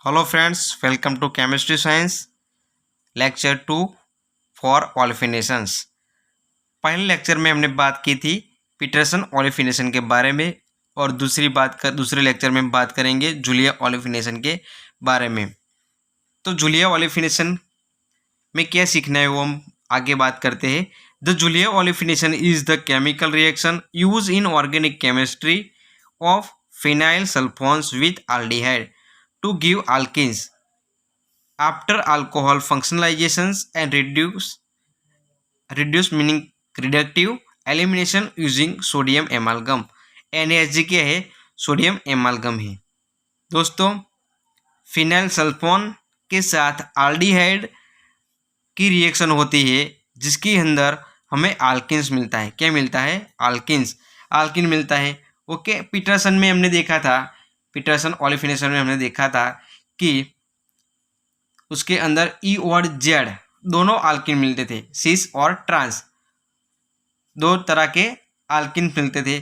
Hello friends, welcome to chemistry science lecture 2 for olefinations. पहले lecture में हमने बात की थी पीटरसन ओलिफिनेशन के बारे में और दूसरे लेक्चर में बात करेंगे जूलिया ओलिफिनेशन के बारे में। तो जूलिया ओलिफिनेशन में क्या सीखना है वो हम आगे बात करते हैं। The Julia olefination is the chemical reaction use in organic chemistry of phenyl sulphones with aldehyde to give alkenes after alcohol functionalizations and reduce meaning reductive elimination using sodium amalgam। NaSG क्या है? Sodium एमालगम है। दोस्तों, phenyl sulphone के साथ aldehyde की reaction होती है जिसके अंदर हमें आल्किन्स मिलता है। क्या मिलता है? आल्किन मिलता है। ओके, पीटरसन में हमने देखा था, पीटरसन ओलिफिनेशन में हमने देखा था कि उसके अंदर ई और जेड दोनों आल्किन मिलते थे। सिस और ट्रांस दो तरह के आल्किन मिलते थे।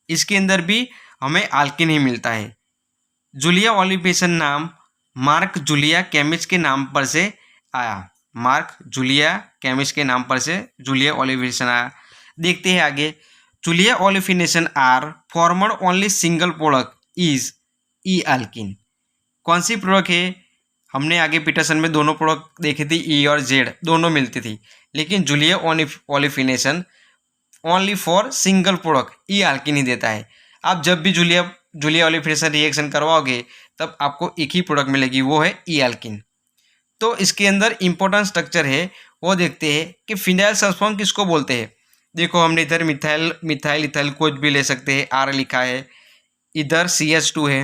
इसके अंदर भी हमें आल्किन ही मिलता है। जूलिया ओलिफिनेशन नाम मार्क जूलिया केमिस्ट के नाम पर से आया। मार्क जूलिया केमिस्ट के नाम पर से जूलिया ओलिफिनेशन आया। देखते हैं आगे। Julia olefination are formed only single product is E alkene. कौन सी प्रोडक्ट है? हमने आगे पीटरसन में दोनों प्रोडक्ट देखी थी, ई और जेड दोनों मिलती थी, लेकिन Julia olefination only for single product E alkene ही देता है। आप जब भी जूलिया ओलिफिनेशन रिएक्शन करवाओगे तब आपको एक ही प्रोडक्ट मिलेगी, वो है ई आल्किन। तो इसके अंदर इंपॉर्टेंट स्ट्रक्चर है वो देखते हैं कि फिनाइल सल्फोन किसको बोलते हैं। देखो, हमने इधर मिथाइल इथाइल कुछ भी ले सकते हैं, आर लिखा है, इधर CH2 है,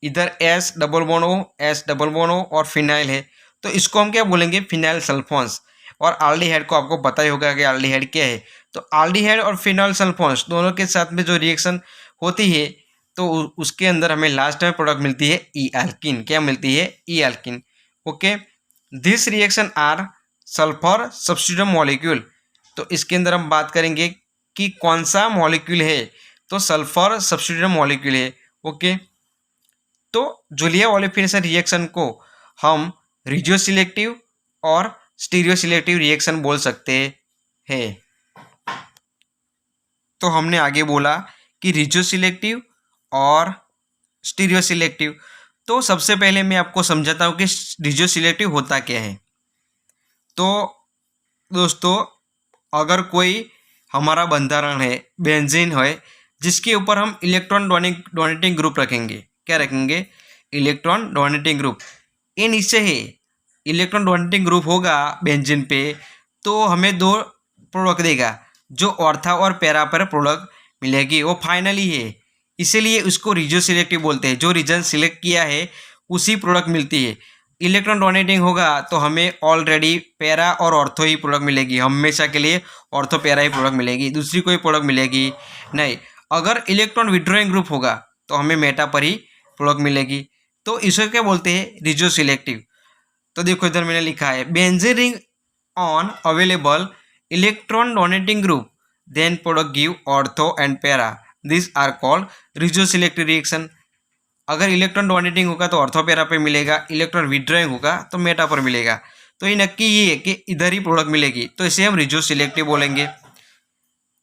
इधर S डबल बॉन्ड O और फिनाइल है। तो इसको हम क्या बोलेंगे? फिनाइल सल्फोन्स। और आल्डिहाइड को आपको पता ही होगा कि आल्डिहाइड क्या है। तो आल्डिहाइड और फिनाइल सल्फोन्स दोनों के साथ में जो रिएक्शन होती है तो उसके अंदर हमें लास्ट में प्रोडक्ट मिलती है ई आल्किन। क्या मिलती है? E alkene. Okay, this reaction are sulphur substitute molecule. तो इसके अंदर हम बात करेंगे कि कौन सा मॉलिक्यूल है, तो सल्फर सब्स्टिट्यूट मॉलिक्यूल है। ओके, तो जूलिया ओलिफिनेशन रिएक्शन को हम रिजियो सिलेक्टिव और स्टीरियो सिलेक्टिव रिएक्शन बोल सकते हैं। तो हमने आगे बोला कि रिजियो सिलेक्टिव और स्टीरियो सिलेक्टिव। तो सबसे पहले मैं आपको समझाता हूँ कि रिजियो सिलेक्टिव होता क्या है। तो दोस्तों, अगर कोई हमारा बंधारण है, बेंजीन है, जिसके ऊपर हम इलेक्ट्रॉन डोनेटिंग ग्रुप रखेंगे। क्या रखेंगे? Electron donating group. ये नीचे है इलेक्ट्रॉन डोनेटिंग ग्रुप होगा बेंजीन पे, तो हमें दो प्रोडक्ट देगा। जो ऑर्था और पैरा पर प्रोडक्ट मिलेगी वो फाइनली है, इसीलिए उसको रिजियो सिलेक्टिव बोलते हैं। जो रीजन सिलेक्ट किया है उसी प्रोडक्ट मिलती है। इलेक्ट्रॉन डोनेटिंग होगा तो हमें ऑलरेडी पैरा और ऑर्थो ही प्रोडक्ट मिलेगी, हमेशा के लिए ऑर्थो पैरा ही प्रोडक्ट मिलेगी, दूसरी कोई प्रोडक्ट मिलेगी नहीं। अगर इलेक्ट्रॉन विड्रॉइंग ग्रुप होगा तो हमें मेटा पर ही प्रोडक्ट मिलेगी। तो इसे क्या बोलते हैं? Regioselective. तो देखो, इधर मैंने लिखा है benzene ring on available electron donating group then product give ortho and para, this are called regioselective reaction. अगर इलेक्ट्रॉन डोनेटिंग होगा तो ऑर्थो पैरा पे मिलेगा, इलेक्ट्रॉन विड्रॉइंग होगा तो मेटा पर मिलेगा। तो ये नक्की ये है कि इधर ही प्रोडक्ट मिलेगी, तो इसे हम रिजियो सिलेक्टिव बोलेंगे।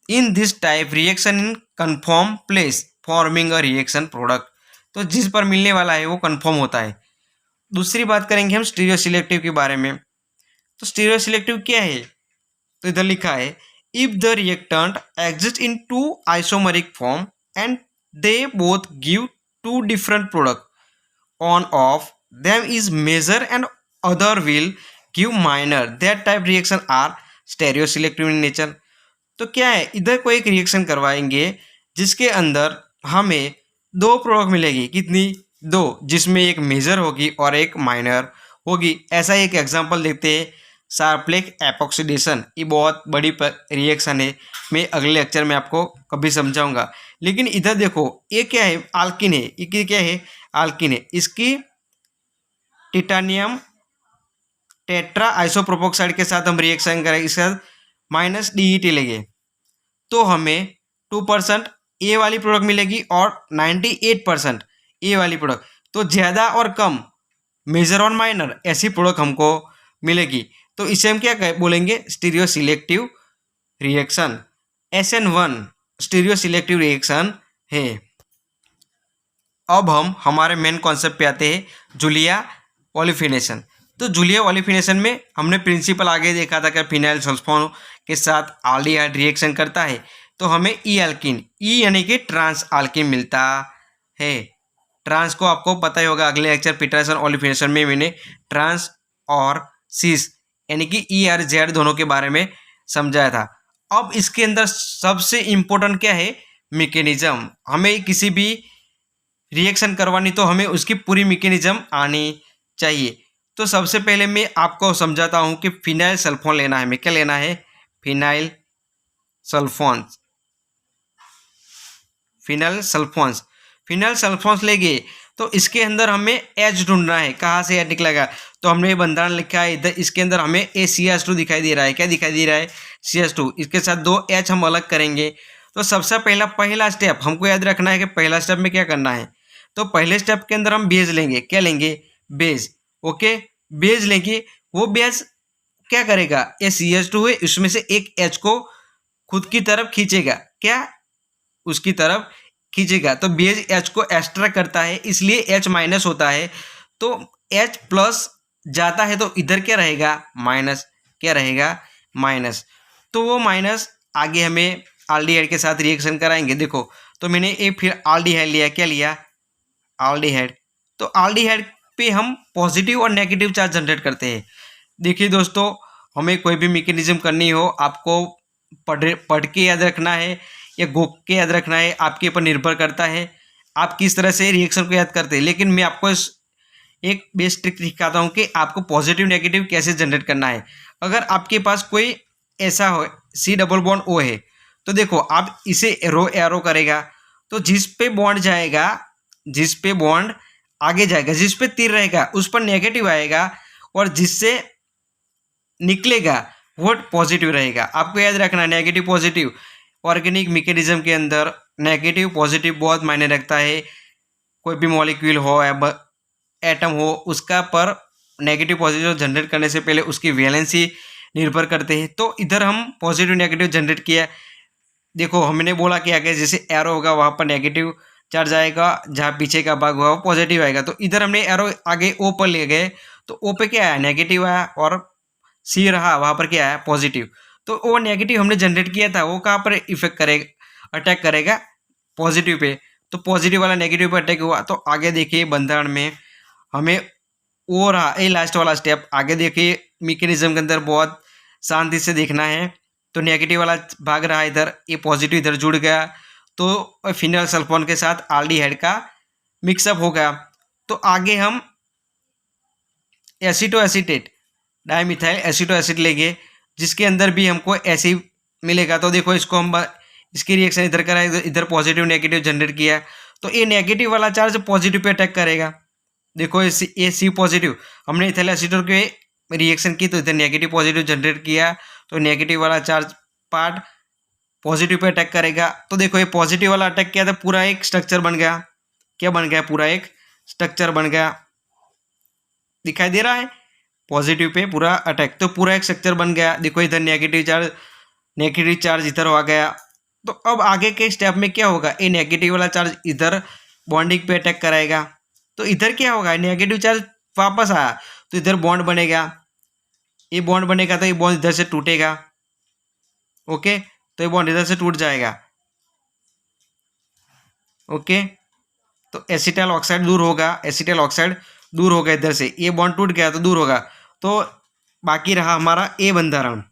In this type reaction in confirm place forming a reaction product. तो जिस पर मिलने वाला है वो कन्फर्म होता है। दूसरी बात करेंगे हम स्टीरियो सिलेक्टिव के बारे में। तो स्टीरियो सिलेक्टिव क्या है? तो इधर लिखा है if the reactant exist in two isomeric form and they both give two different product, one of them is major and other will give minor, that type reaction are stereoselective in nature। तो क्या है, इधर कोई एक reaction करवाएंगे जिसके अंदर हमें दो प्रोडक्ट मिलेगी। कितनी? दो, जिसमें एक मेजर होगी और एक माइनर होगी। ऐसा एक एग्जांपल देखते हैं, शार्पलेक एपॉक्सीडेशन। ये बहुत बड़ी रिएक्शन है, मैं अगले लेक्चर में आपको कभी समझाऊंगा। लेकिन इधर देखो, ये क्या है? आल्किन है। ये क्या है? आल्किन है। इसकी टिटानियम टेट्रा आइसोप्रोपोक्साइड के साथ हम रिएक्शन करेंगे, इसके साथ -DET लेंगे तो हमें 2% ए वाली प्रोडक्ट मिलेगी और 98% ए वाली प्रोडक्ट, तो ज़्यादा और कम, मेजर और माइनर, ऐसी प्रोडक्ट हमको मिलेगी। तो इसे हम क्या बोलेंगे, stereo selective reaction. SN1 stereo selective reaction है। अब हम हमारे मेन कॉन्सेप्ट पे आते हैं, जूलिया ओलिफिनेशन। तो जूलिया ओलिफिनेशन में हमने प्रिंसिपल आगे देखा था कि फिनाइल सल्फोन के साथ आल्डिहाइड रिएक्शन करता है तो हमें ई अल्किन, ई यानी कि ट्रांस अल्किन मिलता है। ट्रांस को आपको पता ही होगा, अगले लेक्चर पीटरसन ओलिफिनेशन में मैंने ट्रांस और सिस यानी कि ई और जेड दोनों के बारे में समझाया था। अब इसके अंदर सबसे इम्पोर्टेंट क्या है, मैकेनिज्म। हमें किसी भी रिएक्शन करवानी तो हमें उसकी पूरी मैकेनिज्म आनी चाहिए। तो सबसे पहले मैं आपको समझाता हूँ कि फिनाइल सल्फोन लेना है, हमें क्या लेना है, फिनाइल सल्फोन्स। फिनाइल सल्फोन्स, फिनाइल सल्फोन्स लेंगे तो इसके अंदर हमें H ढूंढना है, कहाँ से H निकलेगा। तो हमने ये बंधन लिखा है इधर, इसके अंदर हमें ACH2 दिखाई दे रहा है, क्या दिखाई दे रहा है, CH2। इसके साथ 2 H हम अलग करेंगे। तो सबसे पहला स्टेप हमको याद रखना है कि पहला स्टेप में क्या करना है। तो पहले स्टेप के अंदर हम बेज लेंगे, क्या लेंगे, बेज। ओके, बेज लेंगे, वो बेज क्या करेगा, ये CH2 है, इसमें से एक H को खुद की तरफ खींचेगा, क्या उसकी तरफ खींचेगा। तो बेज H को एक्स्ट्रा करता है, इसलिए H माइनस होता है। तो H प्लस जाता है तो इधर क्या रहेगा, माइनस, क्या रहेगा, माइनस। तो वो माइनस आगे हमें आल्डिहाइड के साथ रिएक्शन कराएंगे। देखो, तो मैंने एक फिर आल्डिहाइड लिया, क्या लिया, आल्डिहाइड। तो आल्डिहाइड पे हम पॉजिटिव और नेगेटिव चार्ज जनरेट करते हैं। देखिए दोस्तों, हमें कोई भी मैकेनिज्म करनी हो, आपको पढ़ के याद रखना है या गोख के याद रखना है, आपके ऊपर निर्भर करता है आप किस तरह से रिएक्शन को याद करते हैं। लेकिन मैं आपको एक बेस्ट ट्रिक दिखाता हूँ कि आपको पॉजिटिव नेगेटिव कैसे जनरेट करना है। अगर आपके पास कोई ऐसा हो, C डबल बॉन्ड O है, तो देखो आप इसे रो एरो करेगा, तो जिस पे बॉन्ड जाएगा, जिस पे बॉन्ड आगे जाएगा, जिस पे तीर रहेगा उस पर नेगेटिव आएगा, और जिससे निकलेगा वो पॉजिटिव रहेगा। आपको याद रखना, नेगेटिव पॉजिटिव ऑर्गेनिक मैकेनिज्म के अंदर नेगेटिव पॉजिटिव बहुत मायने रखता है। कोई भी मॉलिक्यूल हो या एटम हो, उसका पर नेगेटिव पॉजिटिव जनरेट करने से पहले उसकी वैलेंसी निर्भर करते हैं। तो इधर हम पॉजिटिव नेगेटिव जनरेट किया। देखो हमने बोला कि आगे जैसे एरो होगा वहाँ पर नेगेटिव चार्ज आएगा, जहाँ पीछे का भाग हुआ वो पॉजिटिव आएगा। तो इधर हमने एरो आगे O पर ले गए, तो O पे क्या आया, नेगेटिव आया, और C रहा वहाँ पर क्या आया, पॉजिटिव। तो वो नेगेटिव हमने जनरेट किया था, वो कहाँ पर इफेक्ट करेगा, अटैक करेगा, पॉजिटिव पे। तो पॉजिटिव वाला नेगेटिव पे अटैक हुआ। तो आगे देखिए बंधन में हमें वो रहा, ये लास्ट वाला स्टेप। आगे देखिए मैकेनिज्म के अंदर बहुत शांति से देखना है। तो नेगेटिव वाला भाग रहा इधर, ये पॉजिटिव इधर जुड़ गया, तो फिनाइल सल्फोन के साथ आल्डिहाइड का मिक्सअप हो गया। तो आगे हम aceto acetate dimethyl aceto acid लेंगे, जिसके अंदर भी हमको एसिड मिलेगा। तो देखो इसको हम इसकी रिएक्शन इधर कराए, इधर पॉजिटिव नेगेटिव जनरेट किया, तो ये नेगेटिव वाला चार्ज पॉजिटिव पे अटैक करेगा। देखो ये C पॉजिटिव, हमने इथाइल एसीटोन के रिएक्शन की तो इधर नेगेटिव पॉजिटिव जनरेट किया, तो नेगेटिव वाला charge part positive pay attack करेगा। तो देखो ये पॉजिटिव वाला अटैक किया था, पूरा एक स्ट्रक्चर बन गया, क्या बन गया, पूरा एक स्ट्रक्चर बन गया, दिखाई दे रहा है, पॉजिटिव पे पूरा अटैक, तो पूरा एक स्ट्रक्चर बन गया। देखो इधर नेगेटिव चार्ज इधर आ गया। तो अब आगे के स्टेप में क्या होगा, ये नेगेटिव वाला चार्ज इधर बॉन्डिंग पे अटैक कराएगा, तो इधर क्या होगा, नेगेटिव चार्ज वापस आया तो इधर बॉन्ड बनेगा, ये बॉन्ड बनेगा, तो ये बॉन्ड इधर से टूटेगा। ओके, तो ये बॉन्ड इधर से टूट जाएगा। ओके, तो एसिटाइल ऑक्साइड दूर होगा, एसिटाइल ऑक्साइड दूर होगा इधर से, ये बॉन्ड टूट गया तो दूर होगा। तो बाकी रहा हमारा ए बंधारण,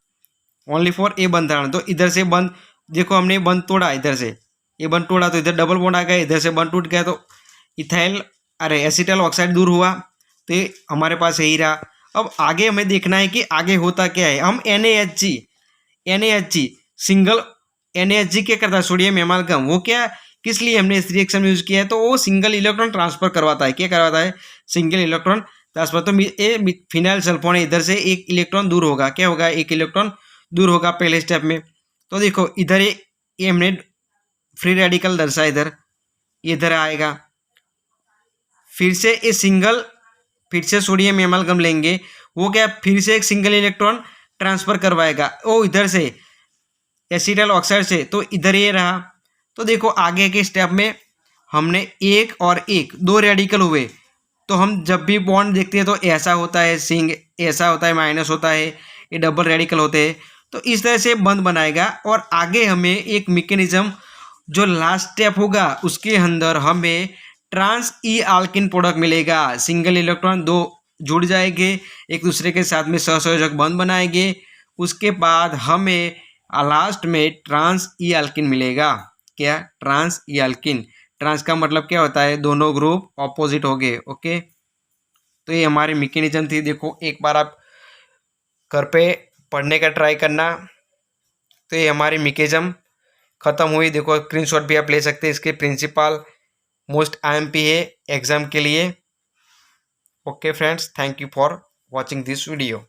ओनली फॉर ए बंधारण। तो इधर से बंद, देखो हमने बंद तोड़ा, इधर से ये बंद तोड़ा तो इधर डबल बॉन्ड आ गया, इधर से बंद टूट गया तो इथाइल एसिटाइल ऑक्साइड दूर हुआ, तो ये हमारे पास यही रहा। अब आगे हमें देखना है कि आगे होता क्या है। हम NaHG सिंगल NaHG क्या करता है, सोडियम एमालगम, वो क्या किस लिए हमने इस रिएक्शन में यूज किया है, तो वो सिंगल इलेक्ट्रॉन ट्रांसफर करवाता है, क्या करवाता है, सिंगल इलेक्ट्रॉन ट्रांसफर। तो ये फिनाइल सल्फोन इधर से एक इलेक्ट्रॉन दूर होगा, क्या होगा, एक इलेक्ट्रॉन दूर होगा पहले स्टेप में। तो देखो इधर ये हमने फ्री रेडिकल दर्शा, इधर आएगा, फिर से सोडियम एमालगम लेंगे, वो क्या फिर से एक सिंगल इलेक्ट्रॉन ट्रांसफ़र करवाएगा वो इधर से एसिटल ऑक्साइड से, तो इधर ये रहा। तो देखो आगे के स्टेप में हमने एक और एक दो रेडिकल हुए, तो हम जब भी बॉन्ड देखते हैं तो ऐसा होता है सिंग, ऐसा होता है माइनस होता है, ये डबल रेडिकल होते हैं। तो इस तरह से बंद बनाएगा और आगे हमें एक मैकेनिज्म जो लास्ट स्टेप होगा उसके अंदर हमें ट्रांस ई आल्किन प्रोडक्ट मिलेगा। सिंगल इलेक्ट्रॉन दो जुड़ जाएंगे एक दूसरे के साथ में सहसंयोजक बंध बनाएंगे, उसके बाद हमें लास्ट में ट्रांस ई आल्किन मिलेगा। क्या? ट्रांस ई आल्किन। ट्रांस का मतलब क्या होता है? दोनों ग्रुप ऑपोजिट हो गए। ओके, तो ये हमारी मैकेनिज्म थी। देखो एक बार आप घर पे पढ़ने का ट्राई करना। तो ये हमारी मैकेनिज्म ख़त्म हुई। देखो स्क्रीनशॉट भी आप ले सकते हैं, इसके प्रिंसिपल मोस्ट आईएमपी है एग्ज़ाम के लिए। Okay friends, thank you for watching this video.